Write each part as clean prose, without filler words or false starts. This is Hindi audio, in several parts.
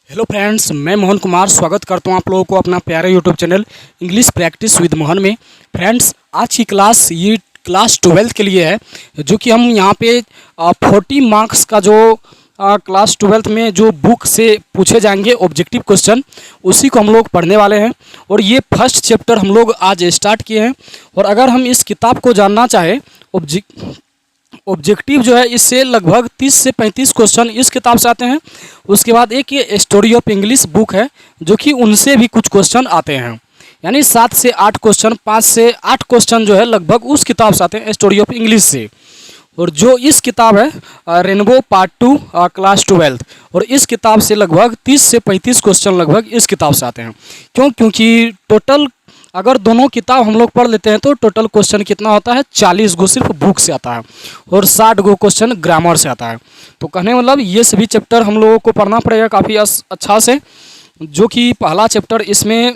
हेलो फ्रेंड्स, मैं मोहन कुमार स्वागत करता हूं आप लोगों को अपना प्यारे YouTube channel English practice with Mohan में। फ्रेंड्स, आज की क्लास ये क्लास 12 के लिए है, जो कि हम यहां पे 40 मार्क्स का जो क्लास 12 में जो बुक से पूछे जाएंगे ऑब्जेक्टिव क्वेश्चन, उसी को हम लोग पढ़ने वाले हैं। और ये फर्स्ट चैप्टर हम लोग आज स्टार्ट किए हैं। और अगर हम इस किताब को जानना चाहें, ऑब्जेक्टिव जो है, इससे लगभग 30 से 35 क्वेश्चन इस किताब से आते हैं। उसके बाद एक ये स्टोरी ऑफ इंग्लिश बुक है, जो कि उनसे भी कुछ क्वेश्चन आते हैं, यानी 7 से 8 क्वेश्चन, 5 से 8 क्वेश्चन जो है लगभग उस किताब से आते हैं स्टोरी ऑफ इंग्लिश से। और जो इस किताब है रेनबो पार्ट 2 क्लास 12, और इस किताब से लगभग 30 से 35 क्वेश्चन लगभग इस किताब से आते हैं। क्योंकि टोटल अगर दोनों किताब हम लोग पढ़ लेते हैं तो टोटल क्वेश्चन कितना होता है, 40 गो सिर्फ बुक से आता है और 60 गो क्वेश्चन ग्रामर से आता है। तो कहने मतलब ये सभी चैप्टर हम लोगों को पढ़ना पड़ेगा काफ़ी अच्छा से। जो कि पहला चैप्टर, इसमें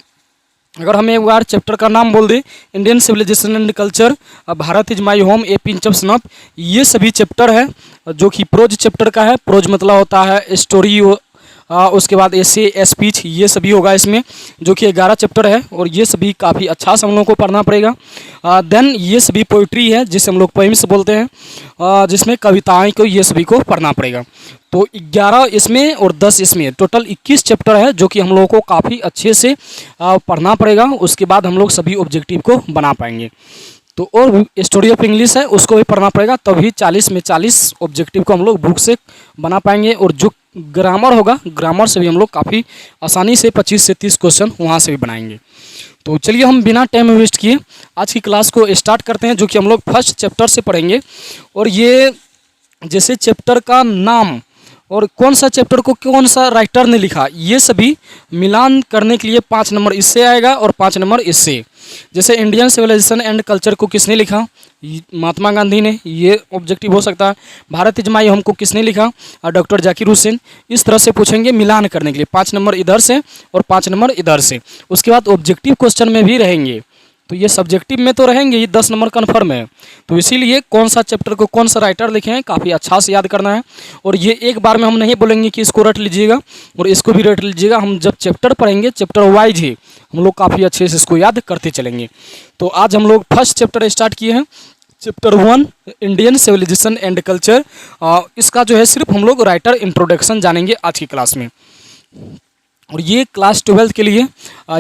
अगर हम एक बार चैप्टर का नाम बोल दें, Indian civilisation and culture, Bharat is my home, a pinch of snuff, ये सभी चैप्टर है जो कि प्रोज चैप्टर का है। प्रोज मतलब होता है स्टोरी, उसके बाद एसे, स्पीच, ये सभी होगा इसमें, जो कि 11 चैप्टर है। और ये सभी काफ़ी अच्छा से हम लोग को पढ़ना पड़ेगा। देन ये सभी पोइट्री है, जिसे हम लोग पोइम्स बोलते हैं, जिसमें कविताएं को, ये सभी को पढ़ना पड़ेगा। तो 11 इसमें और 10 इसमें, टोटल 21 चैप्टर है, जो कि हम लोगों को काफ़ी अच्छे से पढ़ना पड़ेगा। उसके बाद हम लोग सभी ऑब्जेक्टिव को बना पाएंगे। तो और स्टोरी ऑफ इंग्लिश है, उसको भी पढ़ना पड़ेगा, तभी 40 में 40 ऑब्जेक्टिव को हम लोग बुक से बना पाएंगे। और जो ग्रामर होगा, ग्रामर से भी हम लोग काफ़ी आसानी से 25 से 30 क्वेश्चन वहाँ से भी बनाएंगे। तो चलिए हम बिना टाइम वेस्ट किए आज की क्लास को स्टार्ट करते हैं, जो कि हम लोग फर्स्ट चैप्टर से पढ़ेंगे। और ये जैसे चैप्टर का नाम और कौन सा चैप्टर को कौन सा राइटर ने लिखा, ये सभी मिलान करने के लिए 5 नंबर इससे आएगा और 5 नंबर इससे। जैसे इंडियन सिविलाइजेशन एंड कल्चर को किसने लिखा, महात्मा गांधी ने, ये ऑब्जेक्टिव हो सकता है। भारत इज माई होम को किसने लिखा, डॉक्टर जाकिर हुसैन। इस तरह से पूछेंगे मिलान करने के लिए, 5 नंबर इधर से और 5 नंबर इधर से। उसके बाद ऑब्जेक्टिव क्वेश्चन में भी रहेंगे, तो ये सब्जेक्टिव में तो रहेंगे, ये 10 नंबर कन्फर्म है। तो इसीलिए कौन सा चैप्टर को कौन सा राइटर लिखे हैं, काफ़ी अच्छा से याद करना है। और ये एक बार में हम नहीं बोलेंगे कि इसको रट लीजिएगा और इसको भी रट लीजिएगा। हम जब चैप्टर पढ़ेंगे, चैप्टर वाइज ही हम लोग काफ़ी अच्छे से इसको याद करते चलेंगे। तो आज हम लोग फर्स्ट चैप्टर स्टार्ट किए हैं, chapter 1 Indian civilisation and culture. इसका जो है सिर्फ हम लोग राइटर इंट्रोडक्शन जानेंगे आज की क्लास में। और ये क्लास 12 के लिए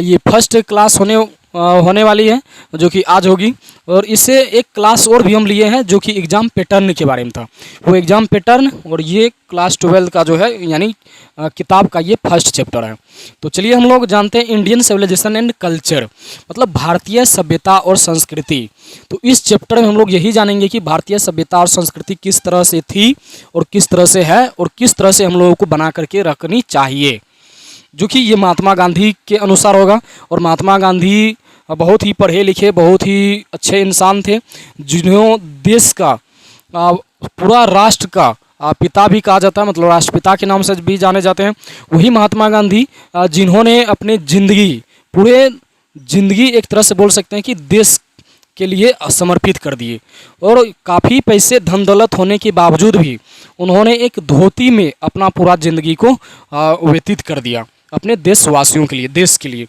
ये फर्स्ट क्लास होने वाली है, जो कि आज होगी। और इससे एक क्लास और भी हम लिए हैं, जो कि एग्ज़ाम पैटर्न के बारे में था, वो एग्ज़ाम पैटर्न। और ये क्लास 12 का जो है, यानी किताब का ये फर्स्ट चैप्टर है। तो चलिए हम लोग जानते हैं इंडियन सिविलाइजेशन एंड कल्चर, मतलब भारतीय सभ्यता और संस्कृति। तो इस चैप्टर में हम लोग यही जानेंगे कि भारतीय सभ्यता और संस्कृति किस तरह से थी और किस तरह से है और किस तरह से हम लोगों को बना करके रखनी चाहिए, जो कि ये महात्मा गांधी के अनुसार होगा। और महात्मा गांधी बहुत ही पढ़े लिखे, बहुत ही अच्छे इंसान थे, जिन्होंने देश का, पूरा राष्ट्र का पिता भी कहा जाता है, मतलब राष्ट्रपिता के नाम से भी जाने जाते हैं। वही महात्मा गांधी जिन्होंने अपनी पूरे जिंदगी एक तरह से बोल सकते हैं कि देश के लिए समर्पित कर दिए। और काफ़ी पैसे धन दौलत होने के बावजूद भी उन्होंने एक धोती में अपना पूरा ज़िंदगी को व्यतीत कर दिया अपने देशवासियों के लिए, देश के लिए।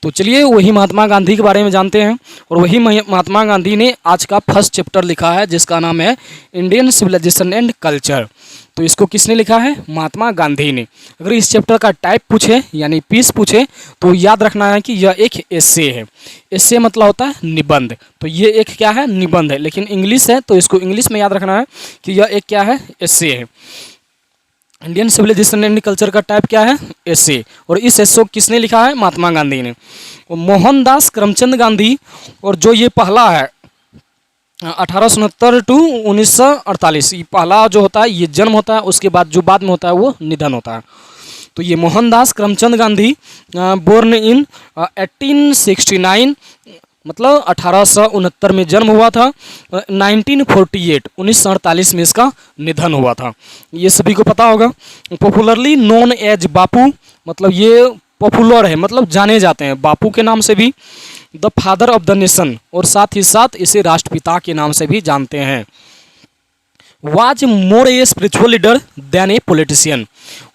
तो चलिए वही महात्मा गांधी के बारे में जानते हैं। और वही महात्मा गांधी ने आज का फर्स्ट चैप्टर लिखा है, जिसका नाम है इंडियन सिविलाइजेशन एंड कल्चर। तो इसको किसने लिखा है, महात्मा गांधी ने। अगर इस चैप्टर का टाइप पूछे, यानी पीस पूछे, तो याद रखना है कि यह एक एस्से है। एस्से मतलब होता है निबंध, तो ये एक क्या है, निबंध है। लेकिन इंग्लिश है तो इसको इंग्लिश में याद रखना है कि यह एक क्या है, एस्से है। इंडियन सिविलाइजेशन एंड कल्चर का टाइप क्या है, एस्से। और इस एस्से को किसने लिखा है, महात्मा गांधी ने। मोहनदास करमचंद गांधी, और जो ये पहला है 1869 टू 1948, ये पहला जो होता है ये जन्म होता है, उसके बाद जो बाद में होता है वो निधन होता है। तो ये मोहनदास करमचंद गांधी बोर्न इन 1869, मतलब 1869 में जन्म हुआ था, 1948 में इसका निधन हुआ था। ये सभी को पता होगा। पॉपुलरली नोन एज बापू, मतलब ये पॉपुलर है, मतलब जाने जाते हैं बापू के नाम से भी, the father of the nation, और साथ ही साथ इसे राष्ट्रपिता के नाम से भी जानते हैं। Was more a spiritual leader than a politician.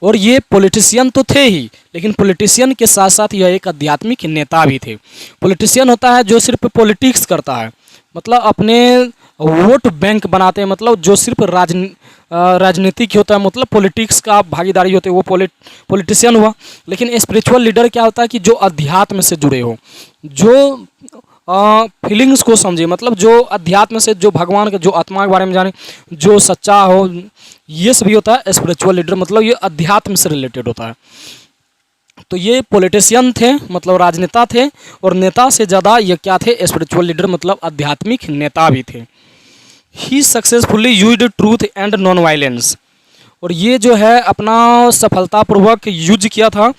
और ये पॉलिटिशियन तो थे ही, लेकिन पॉलिटिशियन के साथ साथ यह एक आध्यात्मिक नेता भी थे। पॉलिटिशियन होता है जो सिर्फ पॉलिटिक्स करता है, मतलब अपने वोट बैंक बनाते हैं, मतलब जो सिर्फ राजनीतिक होता है, मतलब पॉलिटिक्स का भागीदारी होते हैं, वो पॉलिटिशियन हुआ। लेकिन स्पिरिचुअल लीडर क्या होता है कि जो अध्यात्म से जुड़े हो, जो फीलिंग्स को समझे, मतलब जो अध्यात्म से, जो भगवान के, जो आत्मा के बारे में जाने, जो सच्चा हो, ये सभी होता है स्पिरिचुअल लीडर, मतलब ये अध्यात्म से रिलेटेड होता है। तो ये पॉलिटिशियन थे, मतलब राजनेता थे, और नेता से ज़्यादा ये क्या थे, स्पिरिचुअल लीडर, मतलब आध्यात्मिक नेता भी थे। He successfully used truth and non violence. और ये जो है अपना सफलतापूर्वक यूज किया था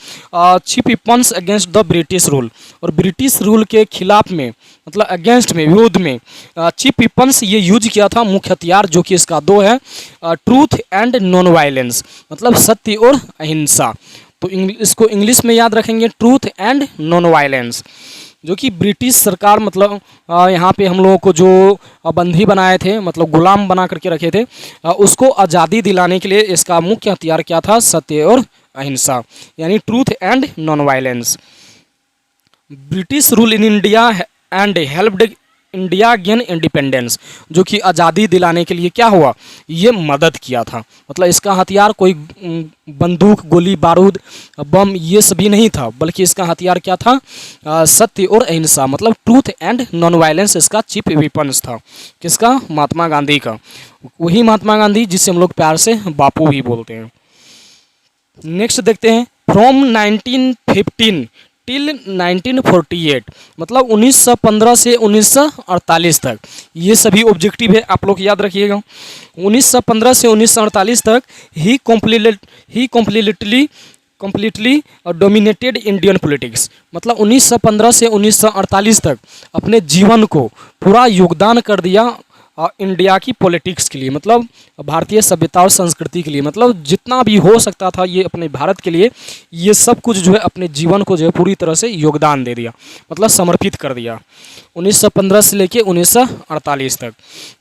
cheap weapons against the British rule. और ब्रिटिश रूल के खिलाफ में, मतलब अगेंस्ट में, विरोध में चीप वेपन्स ये यूज किया था। मुख्य हथियार जो कि इसका दो है, ट्रूथ एंड नॉन वायलेंस, मतलब सत्य और अहिंसा। तो इसको इंग्लिश में याद रखेंगे, ट्रूथ एंड नॉन वायलेंस। जो कि ब्रिटिश सरकार, मतलब यहाँ पे हम लोगों को जो बंदी बनाए थे, मतलब गुलाम बना करके रखे थे, उसको आज़ादी दिलाने के लिए इसका मुख्य हथियार क्या था, सत्य और अहिंसा, यानी truth and non violence. British rule in India and helped India gain independence. जो कि आज़ादी दिलाने के लिए क्या हुआ, ये मदद किया था। मतलब इसका हथियार कोई बंदूक, गोली बारूद, बम, ये सभी नहीं था, बल्कि इसका हथियार क्या था, सत्य और अहिंसा, मतलब ट्रूथ एंड नॉन वायलेंस इसका चीफ वेपन्स था। किसका, महात्मा गांधी का। वही महात्मा गांधी जिसे हम लोग प्यार से बापू भी बोलते हैं। नेक्स्ट देखते हैं, फ्रॉम 1915 टिल 1948, मतलब 1915 से 1948 तक। ये सभी ऑब्जेक्टिव है, आप लोग याद रखिएगा। 1915 से 1948 तक ही कम्प्लीटली डोमिनेटेड इंडियन पॉलिटिक्स। मतलब 1915 से 1948 तक अपने जीवन को पूरा योगदान कर दिया इंडिया की पॉलिटिक्स के लिए, मतलब भारतीय सभ्यता और संस्कृति के लिए, मतलब जितना भी हो सकता था ये अपने भारत के लिए, ये सब कुछ जो है अपने जीवन को जो है पूरी तरह से योगदान दे दिया, मतलब समर्पित कर दिया 1915 से लेके 1948 तक।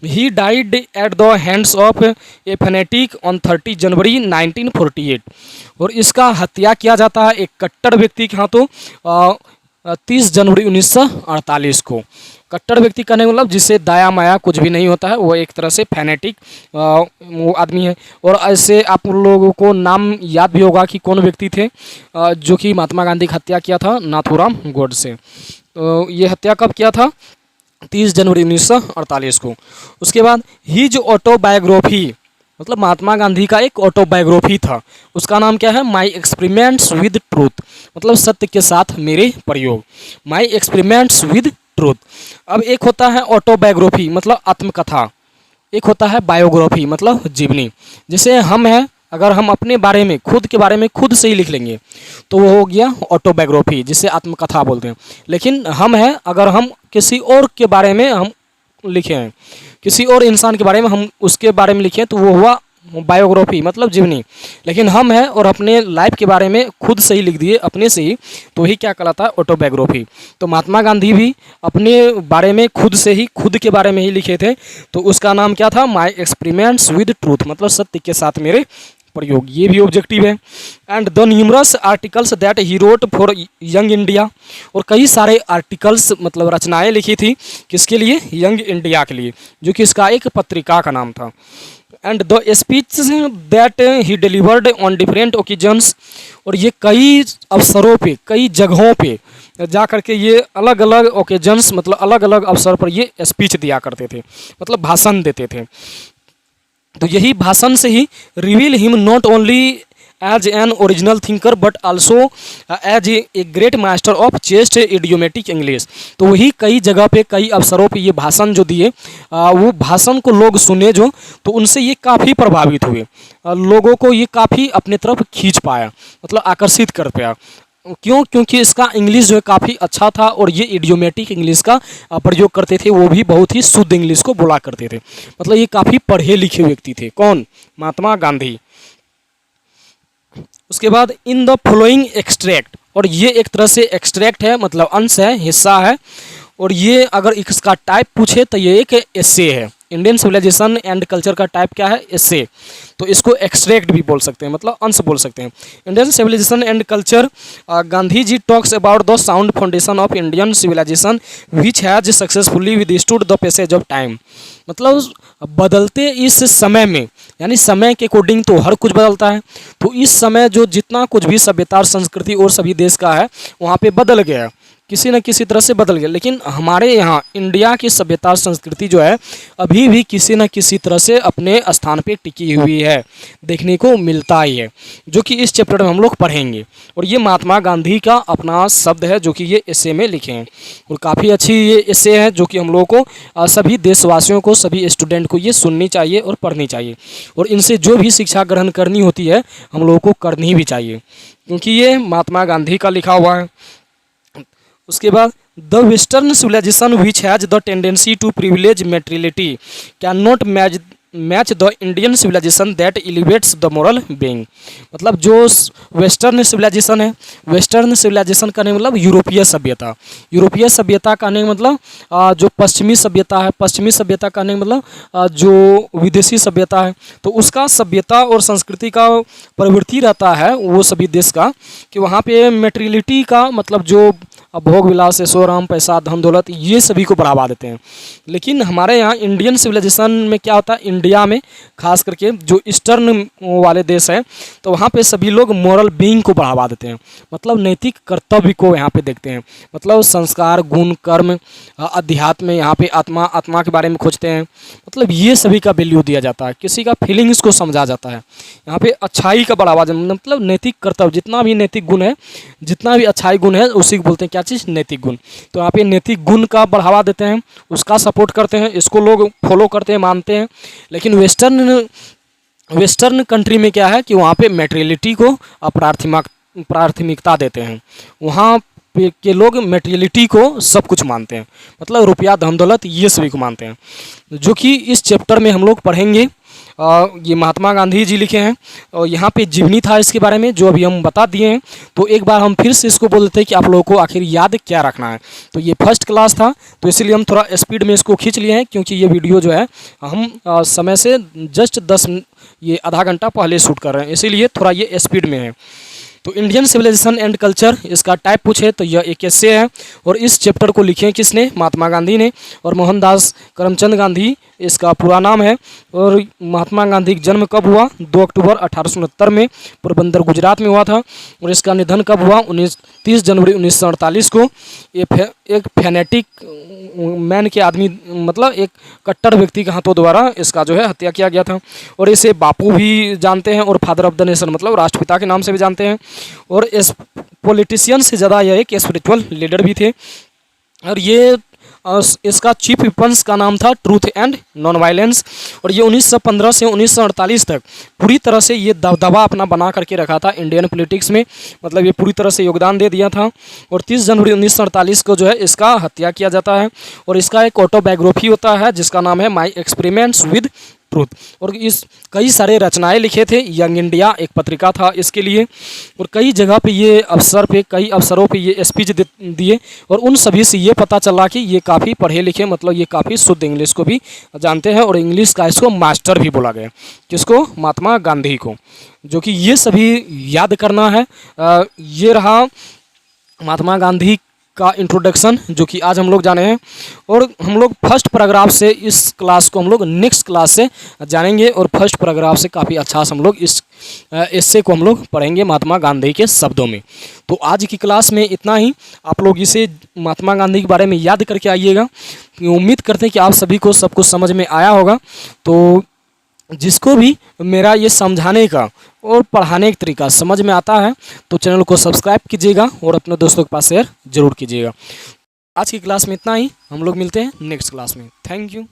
He died at the hands of A fanatic on 30 जनवरी 1948। और इसका हत्या किया जाता है एक कट्टर व्यक्ति के हाथों 30 जनवरी 1948 को। कट्टर व्यक्ति कहने का मतलब जिससे दाया माया कुछ भी नहीं होता है, वो एक तरह से फैनेटिक वो आदमी है। और ऐसे आप लोगों को नाम याद भी होगा कि कौन व्यक्ति थे जो कि महात्मा गांधी की हत्या किया था, नाथूराम गोडसे। तो ये हत्या कब किया था, 30 जनवरी 1948 को। उसके बाद ही जो ऑटोबायोग्राफी, मतलब महात्मा गांधी का एक ऑटोबायोग्राफी था, उसका नाम क्या है, माई एक्सपेरिमेंट्स विद ट्रूथ, मतलब सत्य के साथ मेरे प्रयोग, माई एक्सपेरिमेंट्स विद ट्रूथ। अब एक होता है ऑटोबायोग्राफी, मतलब आत्मकथा, एक होता है बायोग्राफी, मतलब जीवनी। जैसे हम हैं, अगर हम अपने बारे में, खुद के बारे में खुद से ही लिख लेंगे तो वो हो गया ऑटोबायोग्राफी, जिसे आत्मकथा बोलते हैं। लेकिन हम हैं, अगर हम किसी और के बारे में हम लिखे हैं, किसी और इंसान के बारे में हम उसके बारे में लिखें, तो वो हुआ बायोग्राफी, मतलब जीवनी। लेकिन हम हैं और अपने लाइफ के बारे में खुद से ही लिख दिए, अपने से ही, तो ही क्या कहलाता है, ऑटोबायोग्राफी। तो महात्मा गांधी भी अपने बारे में खुद से ही, खुद के बारे में ही लिखे थे, तो उसका नाम क्या था, माई एक्सपेरिमेंट्स विद ट्रूथ, मतलब सत्य के साथ मेरे प्रयोग। ये भी ऑब्जेक्टिव है। And the numerous articles that he wrote for young India. और कई सारे आर्टिकल्स, मतलब रचनाएं लिखी थी, किसके लिए, यंग इंडिया के लिए, जो कि इसका एक पत्रिका का नाम था। And the speech that he delivered on different occasions. और ये कई अवसरों पे, कई जगहों पे जा करके ये अलग अलग ओकेजन्स, मतलब अलग अलग अवसर पर ये स्पीच दिया करते थे, मतलब भाषण देते थे। तो यही भाषण से ही reveal him not only as an original thinker but also as a great master of chaste idiomatic English. तो वही कई जगह पे, कई अवसरों पे ये भाषण जो दिए, वो भाषण को लोग सुने जो, तो उनसे ये काफ़ी प्रभावित हुए, लोगों को ये काफ़ी अपने तरफ खींच पाया, मतलब आकर्षित कर पाया। क्यों, क्योंकि इसका इंग्लिश जो है काफ़ी अच्छा था, और ये इडियोमेटिक इंग्लिश का प्रयोग करते थे, वो भी बहुत ही शुद्ध इंग्लिश को बोला करते थे, मतलब ये काफ़ी पढ़े लिखे व्यक्ति थे। कौन, महात्मा गांधी। उसके बाद इन द फॉलोइंग एक्सट्रैक्ट, और ये एक तरह से एक्सट्रैक्ट है, मतलब अंश है, हिस्सा है। और ये अगर इसका टाइप पूछे तो ये एक एस्से है, इंडियन सिविलाइजेशन एंड कल्चर का टाइप क्या है, एसे। तो इसको एक्सट्रैक्ट भी बोल सकते हैं, मतलब अंश बोल सकते हैं। Indian civilisation and culture, Gandhi ji talks about the sound foundation of Indian civilization which has successfully withstood the passage of time. मतलब बदलते इस समय में, यानी समय के अकॉर्डिंग तो हर कुछ बदलता है, तो इस समय जो जितना कुछ भी सभ्यता और संस्कृति और सभी देश का है वहाँ पे बदल गया, किसी न किसी तरह से बदल गया। लेकिन हमारे यहाँ इंडिया की सभ्यता और संस्कृति जो है अभी भी किसी न किसी तरह से अपने स्थान पे टिकी हुई है, देखने को मिलता ही है, जो कि इस चैप्टर में हम लोग पढ़ेंगे। और ये महात्मा गांधी का अपना शब्द है जो कि ये एसे में लिखे हैं, और काफ़ी अच्छी ये एसे है जो कि हम लोगों को सभी देशवासियों को, सभी स्टूडेंट को ये सुननी चाहिए और पढ़नी चाहिए, और इनसे जो भी शिक्षा ग्रहण करनी होती है हम लोगों को करनी भी चाहिए, क्योंकि ये महात्मा गांधी का लिखा हुआ है। उसके बाद the western civilization which has the tendency to privilege materiality can not match the Indian civilization that elevates the moral being. मतलब जो वेस्टर्न सिविलाइजेशन है, वेस्टर्न सिविलाइजेशन का नहीं मतलब यूरोपीय सभ्यता, यूरोपीय सभ्यता का नहीं मतलब जो पश्चिमी सभ्यता है, पश्चिमी सभ्यता का नहीं मतलब जो विदेशी सभ्यता है, तो उसका सभ्यता और संस्कृति का प्रवृत्ति रहता है वो सभी देश का कि वहाँ पे मेटेरियलिटी का मतलब जो भोग विलास, ऐशोआराम, पैसा, धन दौलत, ये सभी को बढ़ावा देते हैं। लेकिन हमारे यहाँ इंडियन सिविलाइजेशन में क्या होता है, इंडिया में खास करके जो ईस्टर्न वाले देश हैं तो वहाँ पे सभी लोग मोरल बीइंग को बढ़ावा देते हैं, मतलब नैतिक कर्तव्य को यहाँ पे देखते हैं, मतलब संस्कार, गुण, कर्म, अध्यात्म, यहाँ पे आत्मा, आत्मा के बारे में खोजते हैं, मतलब ये सभी का वैल्यू दिया जाता है, किसी का फीलिंग्स को समझा जाता है। यहाँ पे अच्छाई का बढ़ावा, मतलब नैतिक कर्तव्य, जितना भी नैतिक गुण है, जितना भी अच्छाई गुण है उसी को बोलते हैं क्या चीज़, नैतिक गुण। तो यहाँ पे नैतिक गुण का बढ़ावा देते हैं, उसका सपोर्ट करते हैं, इसको लोग फॉलो करते हैं, मानते हैं। लेकिन वेस्टर्न कंट्री में क्या है कि वहाँ पे मटेरियलिटी को प्राथमिकता देते हैं, वहाँ पे के लोग मटेरियलिटी को सब कुछ मानते हैं, मतलब रुपया, धन दौलत, ये सभी को मानते हैं, जो कि इस चैप्टर में हम लोग पढ़ेंगे। ये महात्मा गांधी जी लिखे हैं, और यहाँ पे जीवनी था इसके बारे में जो अभी हम बता दिए हैं। तो एक बार हम फिर से इसको बोल देते हैं कि आप लोगों को आखिर याद क्या रखना है। तो ये फर्स्ट क्लास था, तो इसीलिए हम थोड़ा स्पीड में इसको खींच लिए हैं, क्योंकि ये वीडियो जो है हम समय से जस्ट 10 ये आधा घंटा पहले शूट कर रहे हैं, इसीलिए थोड़ा ये स्पीड में है। तो इंडियन सिविलाइजेशन एंड कल्चर, इसका टाइप पूछे तो यह एक एसे है, और इस चैप्टर को लिखे किसने, महात्मा गांधी ने, और मोहनदास करमचंद गांधी इसका पूरा नाम है। और महात्मा गांधी का जन्म कब हुआ, 2 अक्टूबर 1869 में पोरबंदर गुजरात में हुआ था, और इसका निधन कब हुआ, 30 जनवरी 1948 को। ये एक फैनेटिक मैन के आदमी, मतलब एक कट्टर व्यक्ति के हाथों द्वारा इसका जो है हत्या किया गया था, और इसे बापू भी जानते हैं, और फादर ऑफ द नेशन मतलब राष्ट्रपिता के नाम से भी जानते हैं, और इस पॉलिटिशियन से ज़्यादा यह एक स्पिरिचुअल लीडर भी थे। और ये इसका चीफ वेपन्स का नाम था ट्रूथ एंड नॉन वायलेंस, और ये 1915 से 1948 तक पूरी तरह से ये दबदबा अपना बना करके रखा था इंडियन पॉलिटिक्स में, मतलब ये पूरी तरह से योगदान दे दिया था। और 30 जनवरी 1948 को जो है इसका हत्या किया जाता है, और इसका एक ऑटोबायोग्राफी होता है जिसका नाम है माई एक्सपेरिमेंट्स विद ट्रूथ। और इस कई सारे रचनाएं लिखे थे, यंग इंडिया एक पत्रिका था इसके लिए, और कई जगह पे ये कई अवसरों पे ये स्पीच दिए, और उन सभी से ये पता चला कि ये काफ़ी पढ़े लिखे, मतलब ये काफ़ी शुद्ध इंग्लिश को भी जानते हैं, और इंग्लिश का इसको मास्टर भी बोला गया, किसको, महात्मा गांधी को, जो कि ये सभी याद करना है। ये रहा महात्मा गांधी का इंट्रोडक्शन जो कि आज हम लोग जाने हैं, और हम लोग फर्स्ट पैराग्राफ से इस क्लास को हम लोग नेक्स्ट क्लास से जानेंगे, और फर्स्ट पैराग्राफ से काफ़ी अच्छा से हम लोग इस एस्से को हम लोग पढ़ेंगे महात्मा गांधी के शब्दों में। तो आज की क्लास में इतना ही, आप लोग इसे महात्मा गांधी के बारे में याद करके आइएगा। उम्मीद करते हैं कि आप सभी को सब कुछ समझ में आया होगा। तो जिसको भी मेरा ये समझाने का और पढ़ाने का तरीका समझ में आता है तो चैनल को सब्सक्राइब कीजिएगा और अपने दोस्तों के पास शेयर जरूर कीजिएगा। आज की क्लास में इतना ही, हम लोग मिलते हैं नेक्स्ट क्लास में। Thank you.